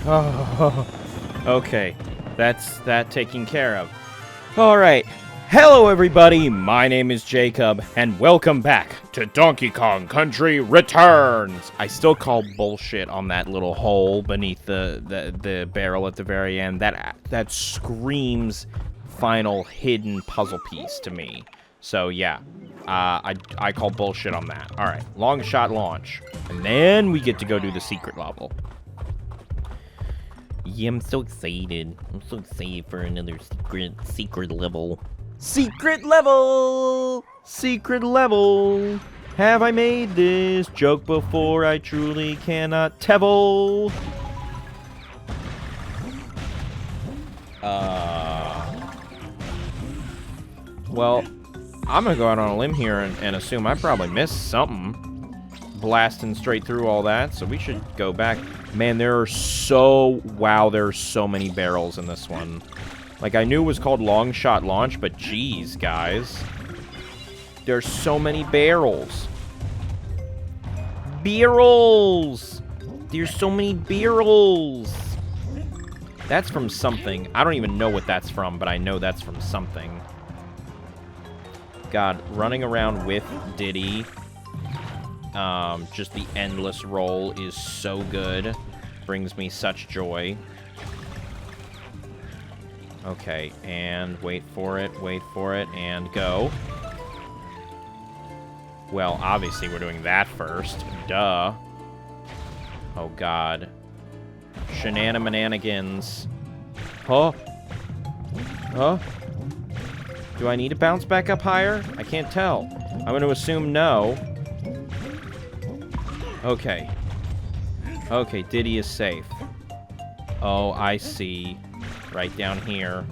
Oh, okay. That's that taken care of. Alright. Hello, everybody. My name is Jacob, and welcome back to Donkey Kong Country Returns. I still call bullshit on that little hole beneath the barrel at the very end. That screams final hidden puzzle piece to me. So, yeah. I call bullshit on that. Alright. Long shot launch. And then we get to go do the secret level. Yeah, I'm so excited. I'm so excited for another secret level. Secret level! Secret level! Have I made this joke before? I truly cannot tell. Well, I'm gonna go out on a limb here and assume I probably missed something. Blasting straight through all that, so we should go back. Man, there are so many barrels in this one. Like, I knew it was called Long Shot Launch, but geez, guys. There's so many barrels. Barrels! There's so many barrels! That's from something. I don't even know what that's from, but I know that's from something. God, running around with Diddy, just the endless roll is so good. Brings me such joy. Okay, and wait for it, and go. Well, obviously we're doing that first. Duh. Oh, God. Shenanigans. Huh? Huh? Do I need to bounce back up higher? I can't tell. I'm going to assume no. Okay. Okay, Diddy is safe. Oh, I see. Right down here.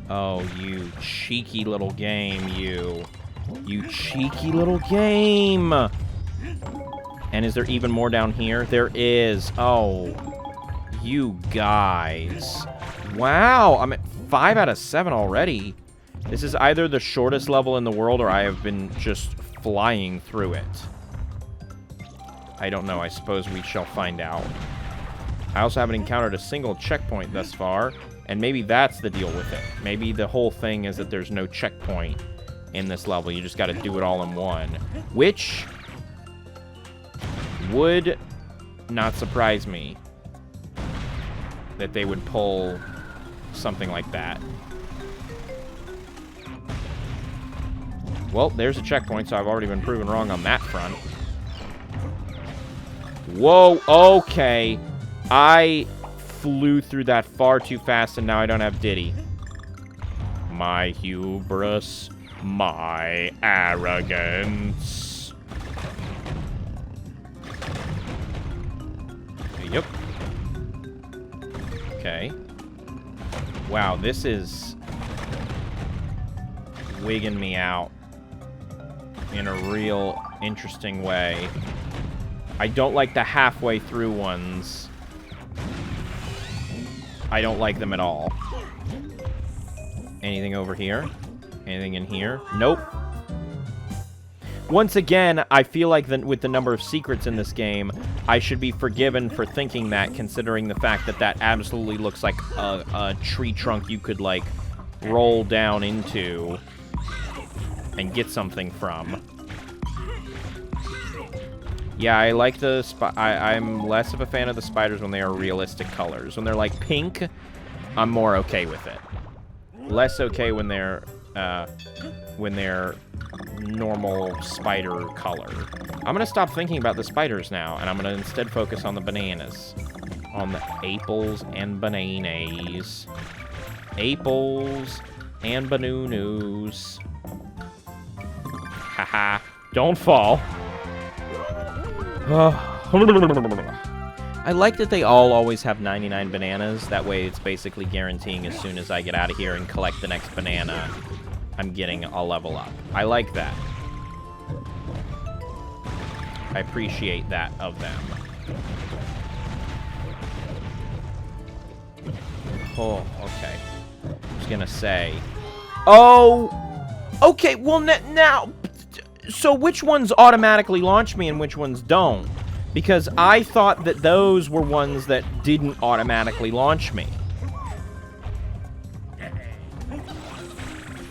Oh, you cheeky little game, you. You cheeky little game! And is there even more down here? There is. Oh. You guys. Wow, I'm at 5 out of 7 already. This is either the shortest level in the world or I have been just flying through it. I don't know. I suppose we shall find out. I also haven't encountered a single checkpoint thus far, and maybe that's the deal with it. Maybe the whole thing is that there's no checkpoint in this level. You just got to do it all in one, which would not surprise me that they would pull something like that. Well, there's a checkpoint, so I've already been proven wrong on that front. Whoa, okay. I flew through that far too fast, and now I don't have Diddy. My hubris, my arrogance. Yep. Okay. Wow, this is wigging me out in a real interesting way. I don't like the halfway through ones. I don't like them at all. Anything over here? Anything in here? Nope. Once again, I feel like with the number of secrets in this game, I should be forgiven for thinking that, considering the fact that that absolutely looks like a tree trunk you could, like, roll down into and get something from. Yeah, I like the I'm less of a fan of the spiders when they are realistic colors. When they're like pink, I'm more okay with it. Less okay when they're normal spider color. I'm gonna stop thinking about the spiders now, and I'm gonna instead focus on the bananas. On the apples and bananas. Apples and bananas. Haha. Don't fall. I like that they all always have 99 bananas. That way it's basically guaranteeing as soon as I get out of here and collect the next banana, I'm getting a level up. I like that. I appreciate that of them. Oh, okay. I was gonna say... Oh! Okay, well, now... So which ones automatically launch me and which ones don't? Because I thought that those were ones that didn't automatically launch me.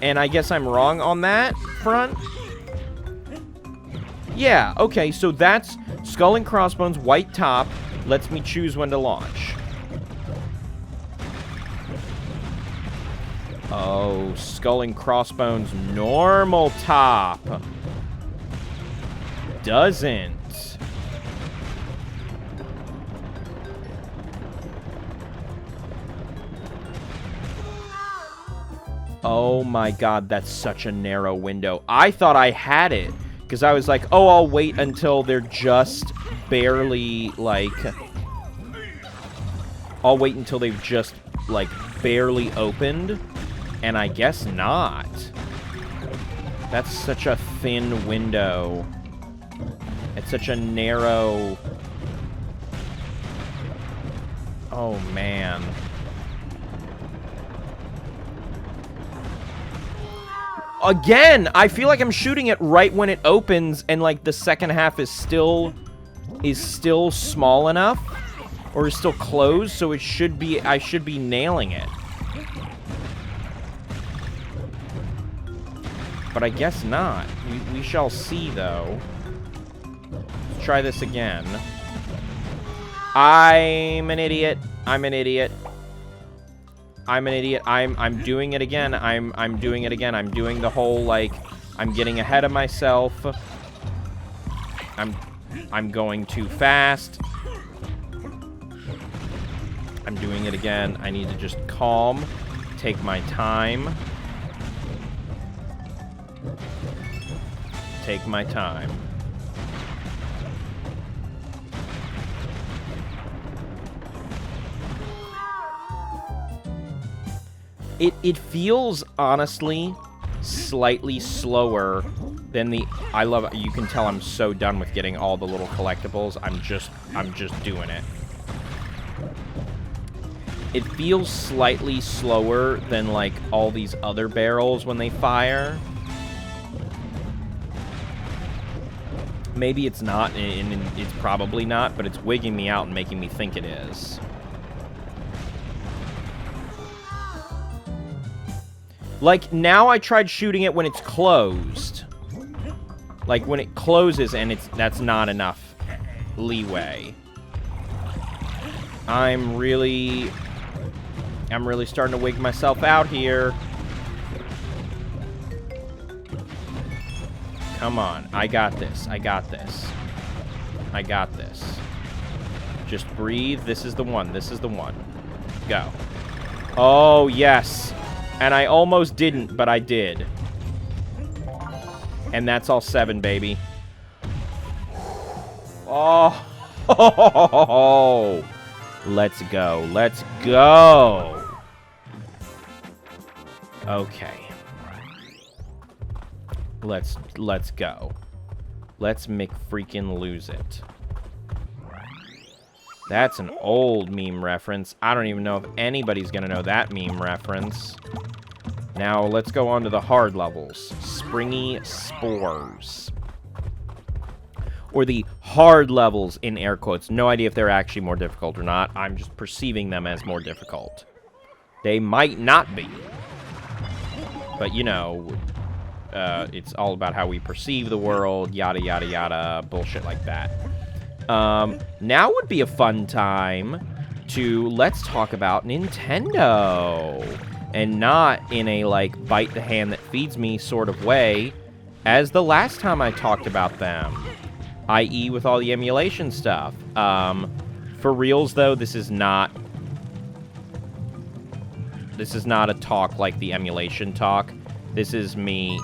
And I guess I'm wrong on that front. Yeah, okay, so that's Skull and Crossbones, white top, lets me choose when to launch. Oh, Skull and Crossbones, normal top. Doesn't. Oh my god, that's such a narrow window. I thought I had it, because I was like, oh, I'll wait until they're just barely, like... I'll wait until they've just, like, barely opened, and I guess not. That's such a thin window. It's such a narrow... Oh, man. Again, I feel like I'm shooting it right when it opens, and like the second half is still small enough, or is still closed, so it should be, I should be nailing it. But I guess not. We shall see, though. Let's try this again. I'm an idiot. I'm an idiot. I'm an idiot. I'm doing it again. I'm doing it again. I'm doing the whole, like, I'm getting ahead of myself. I'm going too fast. I'm doing it again. I need to just calm, take my time. Take my time. It feels, honestly, slightly slower than the... I love it. You can tell I'm so done with getting all the little collectibles. I'm just doing it. It feels slightly slower than, like, all these other barrels when they fire. Maybe it's not, and it's probably not, but it's wigging me out and making me think it is. Like, now I tried shooting it when it's closed. Like, when it closes and that's not enough leeway. I'm really starting to wig myself out here. Come on. I got this. I got this. I got this. Just breathe. This is the one. This is the one. Go. Oh, yes. And I almost didn't, but I did. And that's all 7, baby. Oh. Let's go. Let's go. Okay. Let's go. Let's freaking lose it. That's an old meme reference. I don't even know if anybody's gonna know that meme reference. Now, let's go on to the hard levels. Springy Spores. Or the hard levels, in air quotes. No idea if they're actually more difficult or not. I'm just perceiving them as more difficult. They might not be. But, you know, it's all about how we perceive the world, yada, yada, yada, bullshit like that. Now would be a fun time to let's talk about Nintendo. And not in a, like, bite the hand that feeds me sort of way as the last time I talked about them. I.e. with all the emulation stuff. For reals, though, this is not a talk like the emulation talk. This is me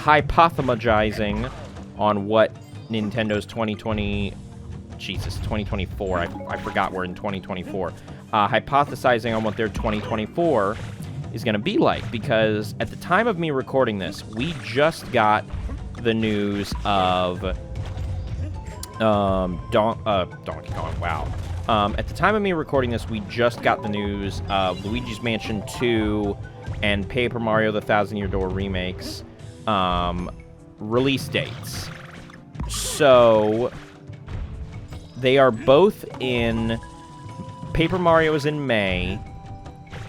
hypothesizing on what Nintendo's 2024. I forgot we're in 2024. Hypothesizing on what their 2024 is going to be like. Because at the time of me recording this, we just got the news of Donkey Kong. Wow. At the time of me recording this, we just got the news of Luigi's Mansion 2 and Paper Mario the Thousand Year Door remakes release dates. So they are both in... Paper Mario is in May,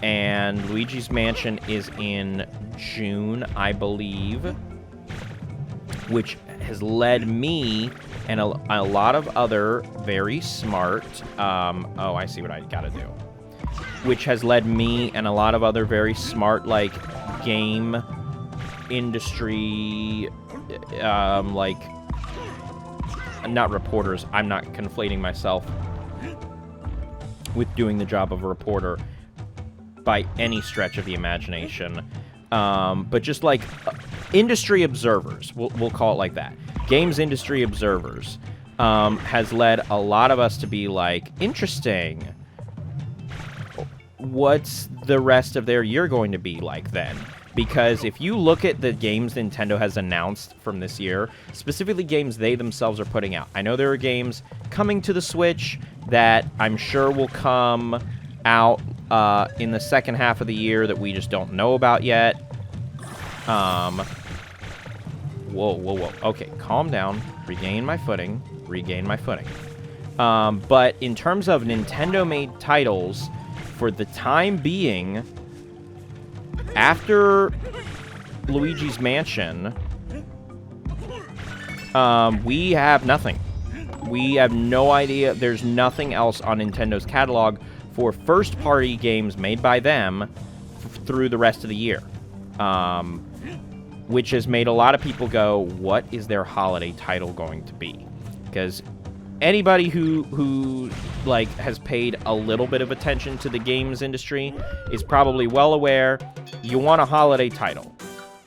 and Luigi's Mansion is in June, I believe, which has led me and a lot of other very smart... oh, I see what I gotta do. Which has led me and a lot of other very smart, like, game industry, like... Not reporters. I'm not conflating myself with doing the job of a reporter by any stretch of the imagination. But just like industry observers, we'll call it like that. Games industry observers has led a lot of us to be like, interesting. What's the rest of their year going to be like then? Because if you look at the games Nintendo has announced from this year, specifically games they themselves are putting out. I know there are games coming to the Switch that I'm sure will come out in the second half of the year that we just don't know about yet. Whoa. Okay, calm down. Regain my footing. But in terms of Nintendo-made titles, for the time being... After Luigi's Mansion, we have nothing. We have no idea. There's nothing else on Nintendo's catalog for first-party games made by them through the rest of the year. Which has made a lot of people go, what is their holiday title going to be? Because anybody who like has paid a little bit of attention to the games industry is probably well aware you want a holiday title.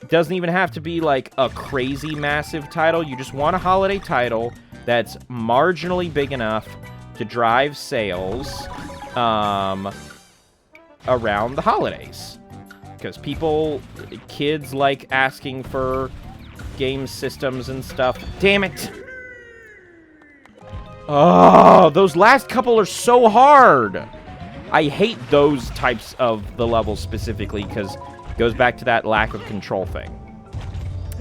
It doesn't even have to be like a crazy massive title. You just want a holiday title that's marginally big enough to drive sales around the holidays. Because kids like asking for game systems and stuff. Damn it! Oh, those last couple are so hard. I hate those types of the levels specifically because it goes back to that lack of control thing.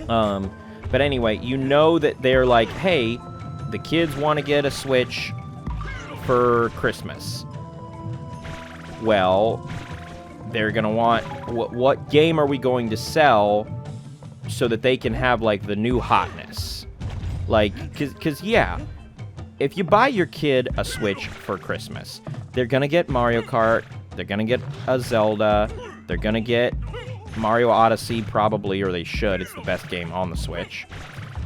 But anyway, you know that they're like, hey, the kids want to get a Switch for Christmas. Well, they're going to want... What game are we going to sell so that they can have, like, the new hotness? Like, because yeah... If you buy your kid a Switch for Christmas, they're going to get Mario Kart, they're going to get a Zelda, they're going to get Mario Odyssey probably, or they should. It's the best game on the Switch.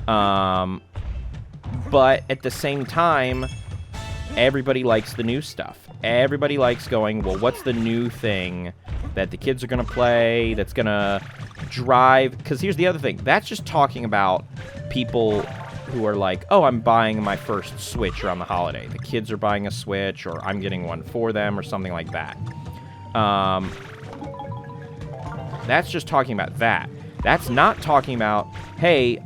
But at the same time, everybody likes the new stuff. Everybody likes going, well, what's the new thing that the kids are going to play, that's going to drive... Because here's the other thing. That's just talking about people... who are like, oh, I'm buying my first Switch around the holiday. The kids are buying a Switch, or I'm getting one for them, or something like that. That's just talking about that. That's not talking about, hey,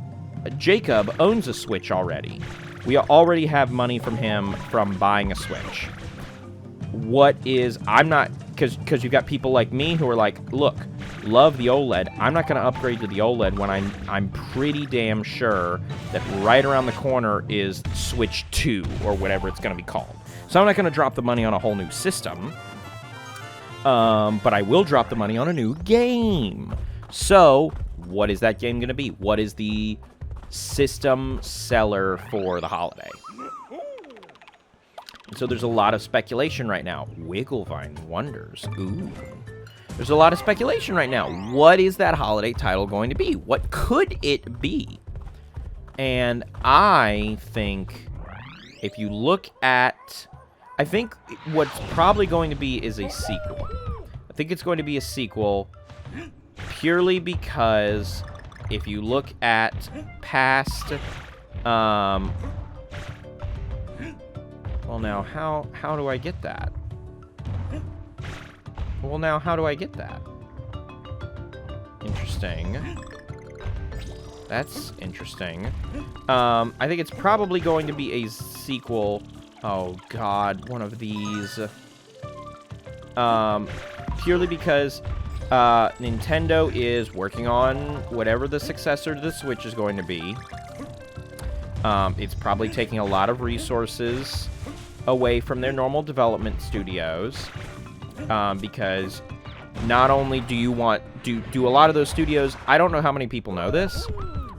Jacob owns a Switch already. We already have money from him from buying a Switch. What is... I'm not... Because you've got people like me who are like, look, love the OLED. I'm not going to upgrade to the OLED when I'm pretty damn sure that right around the corner is Switch 2 or whatever it's going to be called. So I'm not going to drop the money on a whole new system. But I will drop the money on a new game. So what is that game going to be? What is the system seller for the holiday? And so there's a lot of speculation right now. Wigglevine wonders. Ooh. There's a lot of speculation right now. What is that holiday title going to be? What could it be? And I think if you look at... I think what's probably going to be is a sequel. I think it's going to be a sequel purely because if you look at past... Well, now, how do I get that? Well, now, how do I get that? Interesting. That's interesting. I think it's probably going to be a sequel. Oh, God, one of these. Purely because Nintendo is working on whatever the successor to the Switch is going to be. It's probably taking a lot of resources away from their normal development studios, because not only do you want... Do a lot of those studios... I don't know how many people know this,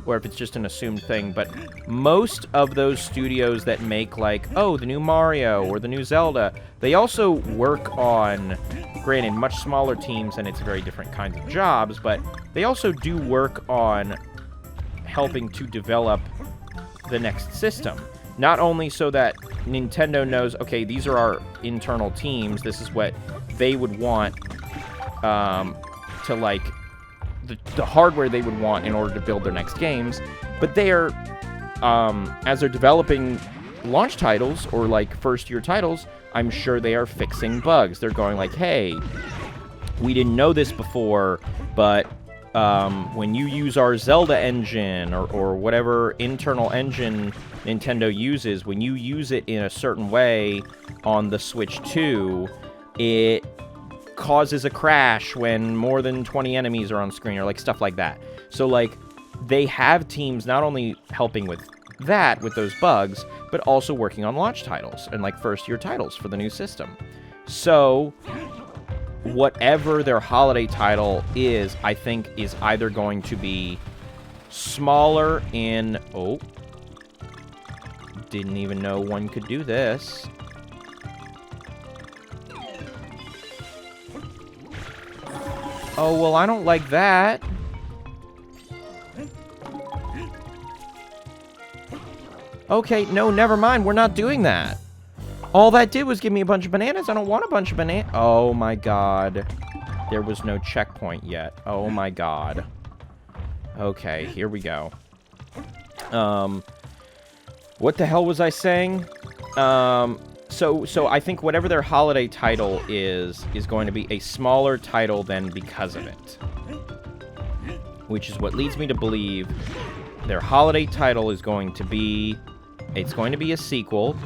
or if it's just an assumed thing, but most of those studios that make, like, oh, the new Mario or the new Zelda, they also work on, granted, much smaller teams, and it's very different kinds of jobs, but they also do work on helping to develop the next system. Not only so that Nintendo knows, okay, these are our internal teams, this is what they would want, to, like, the hardware they would want in order to build their next games, but they are, as they're developing launch titles, or, like, first-year titles, I'm sure they are fixing bugs. They're going like, hey, we didn't know this before, but when you use our Zelda engine, or whatever internal engine Nintendo uses, when you use it in a certain way on the Switch 2, it causes a crash when more than 20 enemies are on screen, or, like, stuff like that. So, like, they have teams not only helping with that, with those bugs, but also working on launch titles and, like, first-year titles for the new system. So whatever their holiday title is, I think is either going to be smaller in... Oh. Didn't even know one could do this. Oh, well, I don't like that. Okay, no, never mind. We're not doing that. All that did was give me a bunch of bananas. I don't want a bunch of bananas. Oh, my God. There was no checkpoint yet. Oh, my God. Okay, here we go. What the hell was I saying? So I think whatever their holiday title is going to be a smaller title than because of it. Which is what leads me to believe their holiday title is going to be... It's going to be a sequel.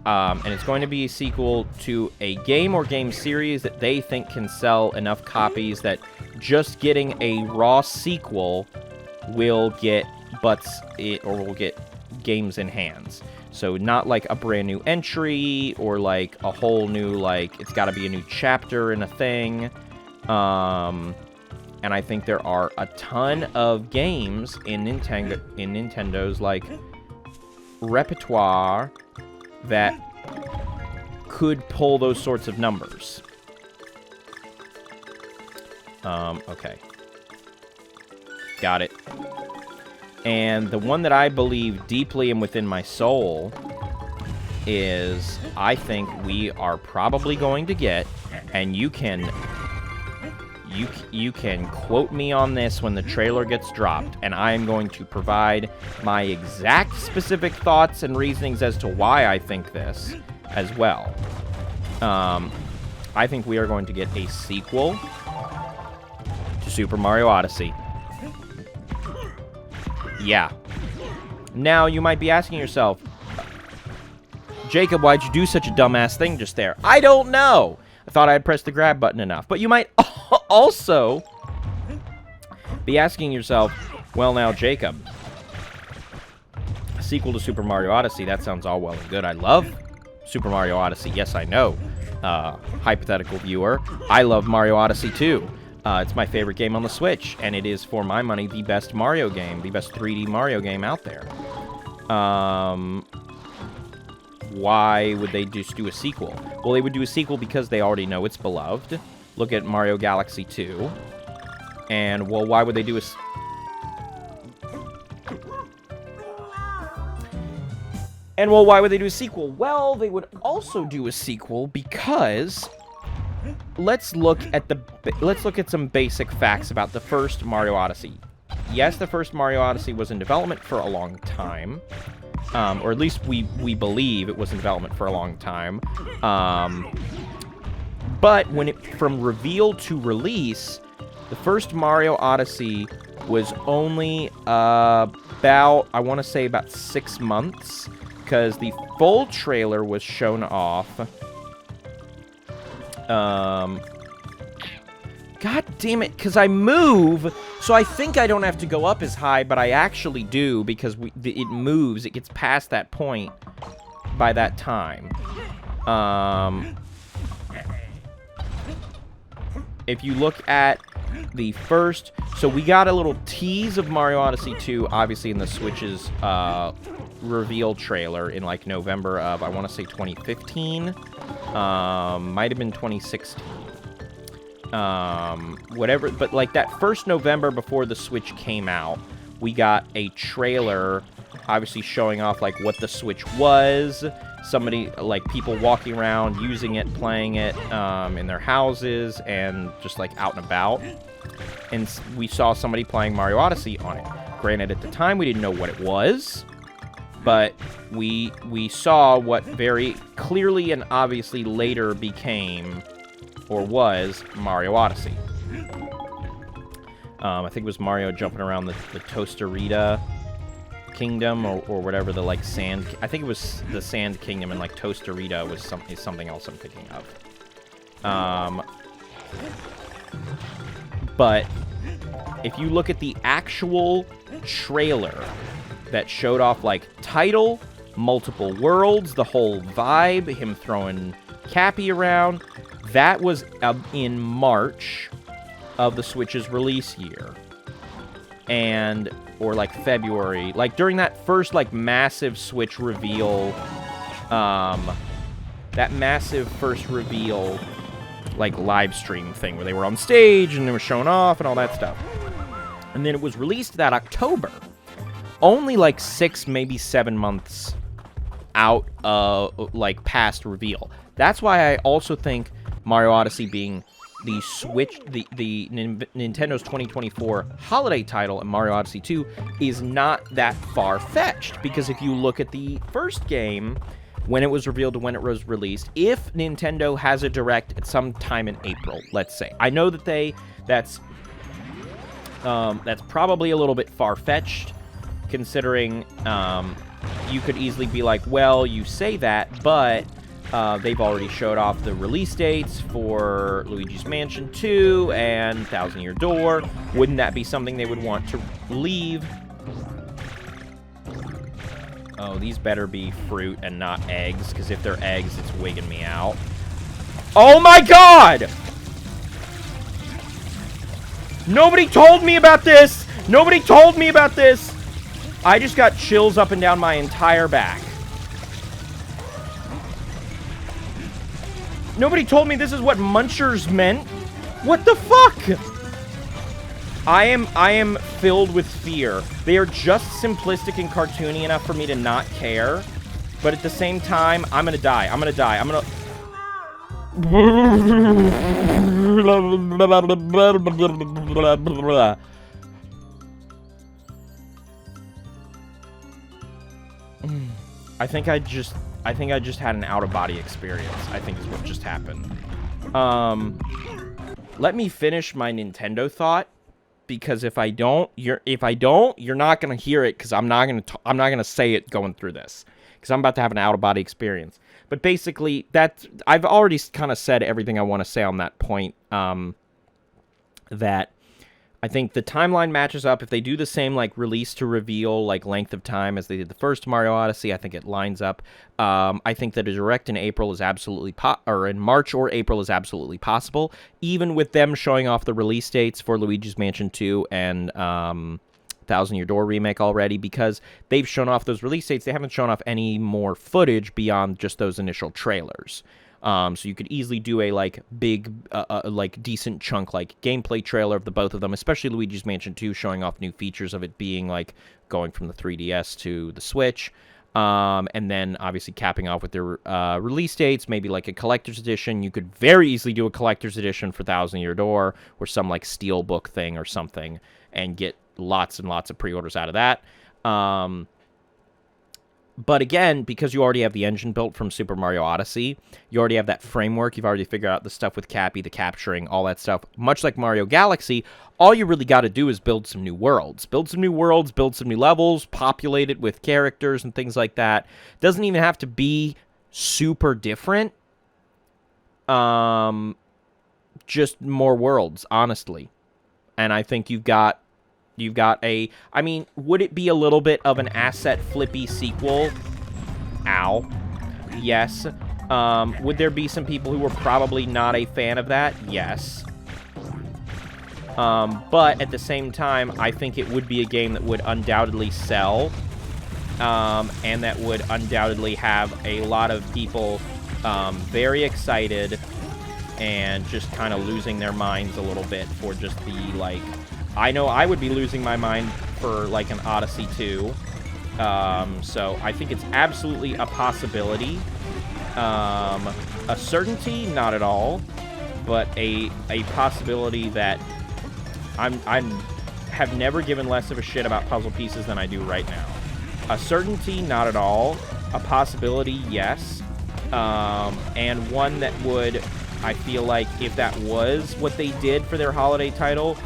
And it's going to be a sequel to a game or game series that they think can sell enough copies that just getting a raw sequel will get will get games in hands. So not like a brand new entry or like a whole new, like, it's got to be a new chapter in a thing. And I think there are a ton of games in Nintendo's, like, repertoire that could pull those sorts of numbers. Okay. Got it. And the one that I believe deeply and within my soul is, I think we are probably going to get, and you can quote me on this when the trailer gets dropped, and I am going to provide my exact specific thoughts and reasonings as to why I think this as well. I think we are going to get a sequel to Super Mario Odyssey. Yeah. Now, you might be asking yourself, Jacob, why'd you do such a dumbass thing just there? I don't know. I thought I had pressed the grab button enough. But you might also be asking yourself, well, now, Jacob, a sequel to Super Mario Odyssey, that sounds all well and good. I love Super Mario Odyssey. Yes, I know. Hypothetical viewer, I love Mario Odyssey too. It's my favorite game on the Switch, and it is, for my money, the best Mario game, the best 3D Mario game out there. Why would they just do a sequel? Well, they would do a sequel because they already know it's beloved. Look at Mario Galaxy 2. And, well, why would they do a... And, well, why would they do a sequel? Well, they would also do a sequel because... Let's look at some basic facts about the first Mario Odyssey. Yes, the first Mario Odyssey was in development for a long time. Or at least we believe it was in development for a long time. But from reveal to release, the first Mario Odyssey was only about, I want to say about 6 months, because the full trailer was shown off. God damn it, because I move, so I think I don't have to go up as high, but I actually do, because it moves, it gets past that point by that time. If you look at the first... So we got a little tease of Mario Odyssey 2, obviously, in the Switch's reveal trailer in, like, November of, I want to say, 2015. Might have been 2016. Whatever. But, like, that first November before the Switch came out, we got a trailer, obviously showing off, like, what the Switch was. Somebody, like, people walking around, using it, playing it in their houses, and just, like, out and about. And we saw somebody playing Mario Odyssey on it. Granted, at the time, we didn't know what it was, but we saw what very clearly and obviously later became, or was, Mario Odyssey. I think it was Mario jumping around the Tostarita Kingdom, or whatever, the, like, sand... I think it was the Sand Kingdom, and, like, Tostarita was something else I'm thinking of. But if you look at the actual trailer that showed off, like, title, multiple worlds, the whole vibe, him throwing Cappy around, that was in March of the Switch's release year. And, or, like, February. Like, during that first, like, massive Switch reveal, that massive first reveal, like, live stream thing where they were on stage and they were showing off and all that stuff. And then it was released that October. Only, like, 6, maybe 7 months out of, like, past reveal. That's why I also think Mario Odyssey being the Switch, the Nintendo's 2024 holiday title, and Mario Odyssey 2 is not that far-fetched. Because if you look at the first game, when it was revealed to when it was released, if Nintendo has a Direct at some time in April, let's say. I know that that's probably a little bit far-fetched, considering you could easily be like, well, you say that, but they've already showed off the release dates for Luigi's Mansion 2 and Thousand Year Door. Wouldn't that be something they would want to leave? Oh, these better be fruit and not eggs, because if they're eggs, it's wigging me out. Oh my god! Nobody told me about this! Nobody told me about this! I just got chills up and down my entire back. Nobody told me this is what munchers meant. What the fuck? I am filled with fear. They are just simplistic and cartoony enough for me to not care. But at the same time, I'm gonna die. I'm gonna die. I'm gonna... I think I just had an out-of-body experience, I think is what just happened. Let me finish my Nintendo thought, because if I don't, you're not gonna hear it, because I'm not gonna say it going through this, because I'm about to have an out-of-body experience. But basically, I've already kind of said everything I want to say on that point. That I think the timeline matches up. If they do the same, like, release to reveal, like, length of time as they did the first Mario Odyssey, I think it lines up. I think that a Direct in April is absolutely or in March or April is absolutely possible, even with them showing off the release dates for Luigi's Mansion 2 and Thousand Year Door remake already, because they've shown off those release dates. They haven't shown off any more footage beyond just those initial trailers. So you could easily do a, like, big, like, decent chunk, like, gameplay trailer of the both of them, especially Luigi's Mansion 2, showing off new features of it being, like, going from the 3DS to the Switch. And then, obviously, capping off with their release dates, maybe, like, a collector's edition. You could very easily do a collector's edition for Thousand Year Door, or some, like, steelbook thing or something, and get lots and lots of pre-orders out of that. But again, because you already have the engine built from Super Mario Odyssey, you already have that framework, you've already figured out the stuff with Cappy, the capturing, all that stuff. Much like Mario Galaxy, all you really got to do is build some new worlds. Build some new worlds, build some new levels, populate it with characters and things like that. Doesn't even have to be super different. Just more worlds, honestly. And I think you've got a... I mean, would it be a little bit of an asset flippy sequel? Ow. Yes. Would there be some people who were probably not a fan of that? Yes. But at the same time, I think it would be a game that would undoubtedly sell, and that would undoubtedly have a lot of people very excited and just kind of losing their minds a little bit for just the, like... I know I would be losing my mind for, like, an Odyssey 2. So I think it's absolutely a possibility. A certainty, not at all, but a possibility that I have never given less of a shit about puzzle pieces than I do right now. A certainty, not at all. A possibility, yes. And one that would, I feel like, if that was what they did for their holiday title,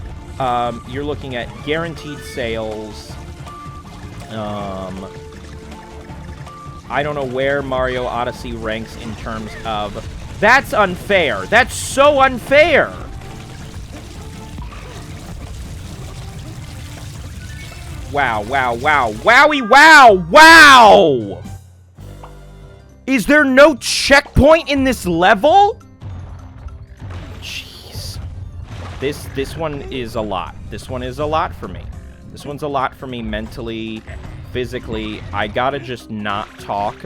you're looking at guaranteed sales. I don't know where Mario Odyssey ranks in terms of... That's unfair. That's so unfair. Wow, wow, wow. Wowie, wow, wow! Is there no checkpoint in this level? Jeez. This one is a lot. This one is a lot for me. This one's a lot for me mentally, physically. I gotta just not talk,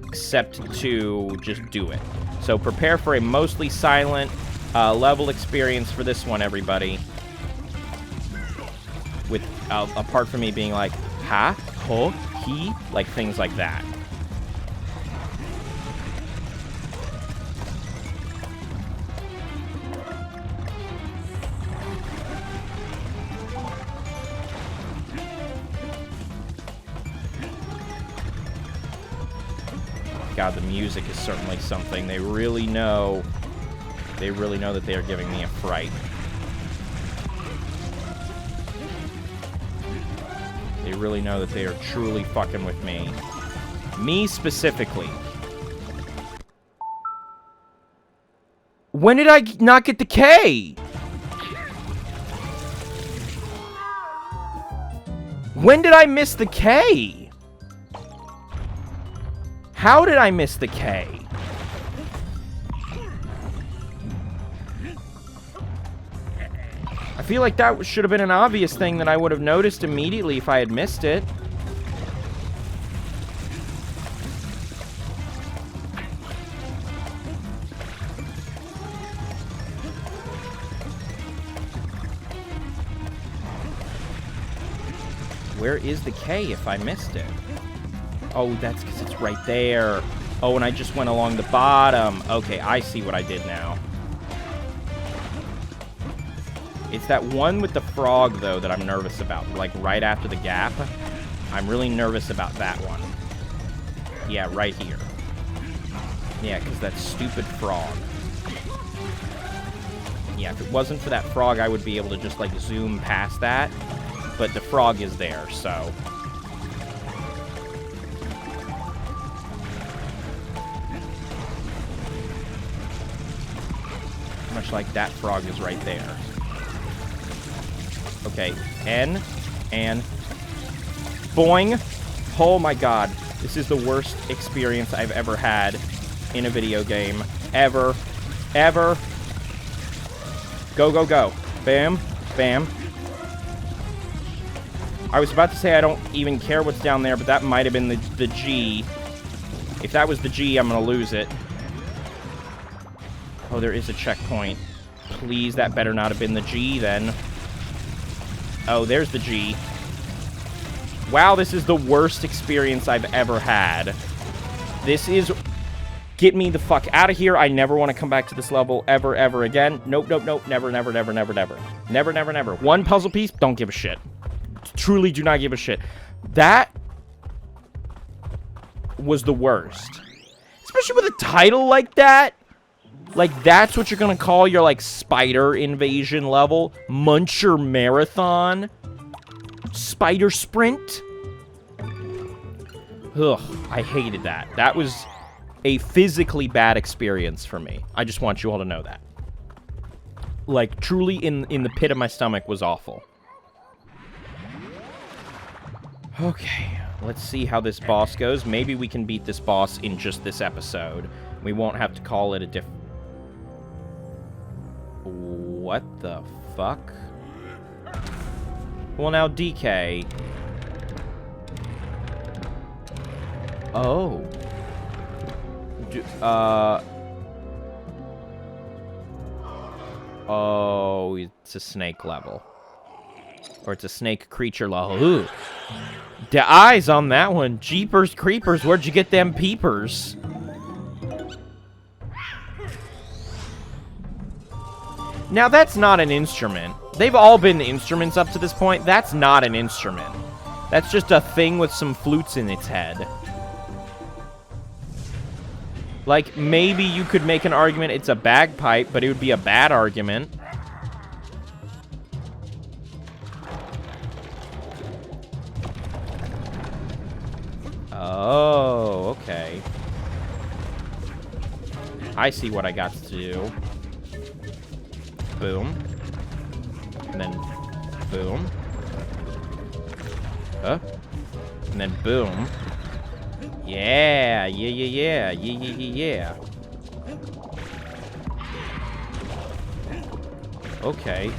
except to just do it. So prepare for a mostly silent level experience for this one, everybody. With, apart from me being like, ha, ho, he, like things like that. God, the music is certainly something. They really know that they are giving me a fright. They really know that they are truly fucking with me. Me specifically. When did I not get the K? When did I miss the K? How did I miss the K? I feel like that should have been an obvious thing that I would have noticed immediately if I had missed it. Where is the K if I missed it? Oh, that's because it's right there. Oh, and I just went along the bottom. Okay, I see what I did now. It's that one with the frog, though, that I'm nervous about. Like, right after the gap. I'm really nervous about that one. Yeah, right here. Yeah, because that stupid frog. Yeah, if it wasn't for that frog, I would be able to just, like, zoom past that. But the frog is there, so... Much like that frog is right there. Okay, N, and boing. Oh my god, this is the worst experience I've ever had in a video game. Ever. Ever. Go, go, go. Bam, bam. I was about to say I don't even care what's down there, but that might have been the G. If that was the G, I'm gonna lose it. Oh, there is a checkpoint. Please, that better not have been the G, then. Oh, there's the G. Wow, this is the worst experience I've ever had. This is... Get me the fuck out of here. I never want to come back to this level ever, ever again. Nope, nope, nope. Never, never, never, never, never. Never, never, never. One puzzle piece, don't give a shit. Truly do not give a shit. That was the worst. Especially with a title like that. Like, that's what you're gonna call your, like, spider invasion level? Muncher Marathon? Spider Sprint? Ugh, I hated that. That was a physically bad experience for me. I just want you all to know that. Like, truly in the pit of my stomach was awful. Okay. Let's see how this boss goes. Maybe we can beat this boss in just this episode. We won't have to call it a What the fuck? Well, now DK. Oh. Oh, it's a snake level. Or it's a snake creature level. Ooh. The eyes on that one. Jeepers creepers, where'd you get them peepers? Now, that's not an instrument. They've all been instruments up to this point. That's not an instrument. That's just a thing with some flutes in its head. Like, maybe you could make an argument it's a bagpipe, but it would be a bad argument. Oh, okay. I see what I got to do. Boom. And then boom. And then boom. Yeah, yeah. Okay.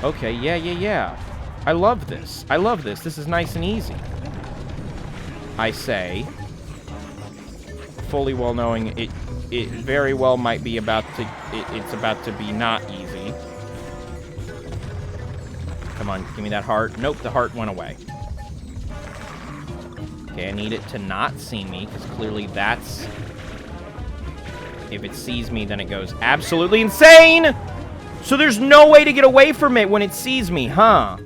Okay, yeah. I love this. This is nice and easy. I say. Fully well knowing it very well might be about to... It's about to be not easy. Come on, give me that heart. Nope, the heart went away. Okay, I need it to not see me, because clearly that's... If it sees me, then it goes absolutely insane! So there's no way to get away from it when it sees me, huh?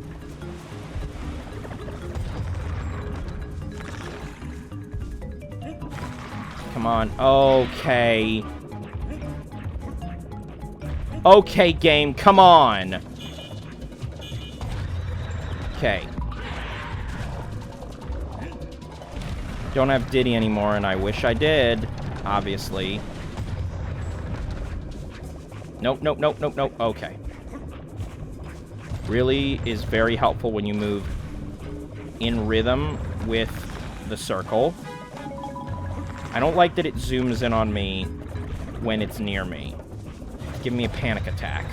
Come on. Okay. Okay, game, come on. Okay. Don't have Diddy anymore, and I wish I did, obviously. Nope. Okay. Really is very helpful when you move in rhythm with the circle. I don't like that it zooms in on me when it's near me. It's giving me a panic attack.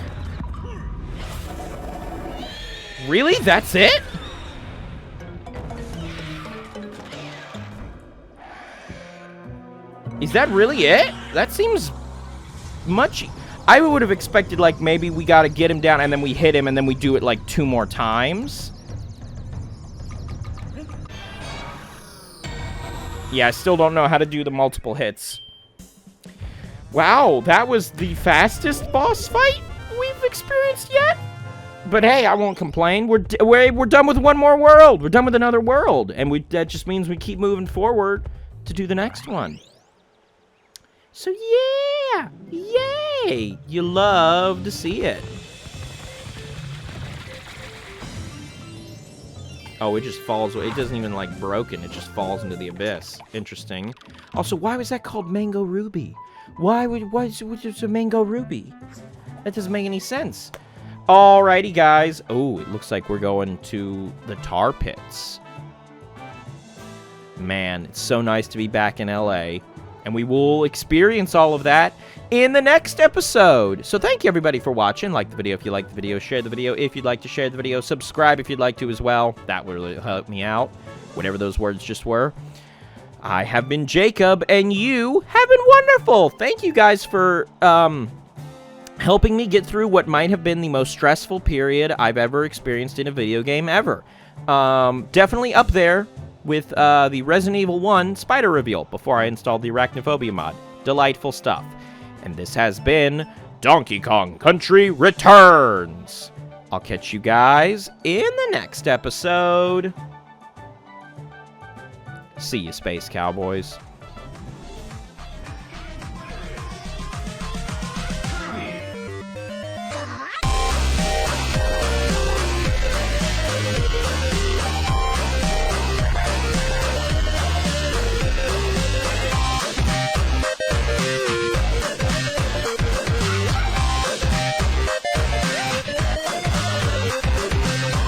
Really? That's it? Is that really it? That seems much... I would have expected, like, maybe we gotta get him down and then we hit him and then we do it, like, 2 more times. Yeah, I still don't know how to do the multiple hits. Wow, that was the fastest boss fight we've experienced yet? But hey, I won't complain. We're done with one more world. We're done with another world. And that just means we keep moving forward to do the next one. So yeah, yay! You love to see it. Oh, it just falls. It doesn't even, like, broken. It just falls into the abyss. Interesting. Also, why was that called Mango Ruby? Why is it a Mango Ruby? That doesn't make any sense. Alrighty, guys. Oh, it looks like we're going to the tar pits. Man, it's so nice to be back in LA. And we will experience all of that in the next episode. So thank you, everybody, for watching. Like the video if you liked the video. Share the video if you'd like to share the video. Subscribe if you'd like to as well. That would really help me out. Whatever those words just were. I have been Jacob, and you have been wonderful. Thank you, guys, for helping me get through what might have been the most stressful period I've ever experienced in a video game ever. Definitely up there with the Resident Evil 1 spider reveal before I installed the Arachnophobia mod. Delightful stuff. And this has been Donkey Kong Country Returns. I'll catch you guys in the next episode. See you, Space Cowboys.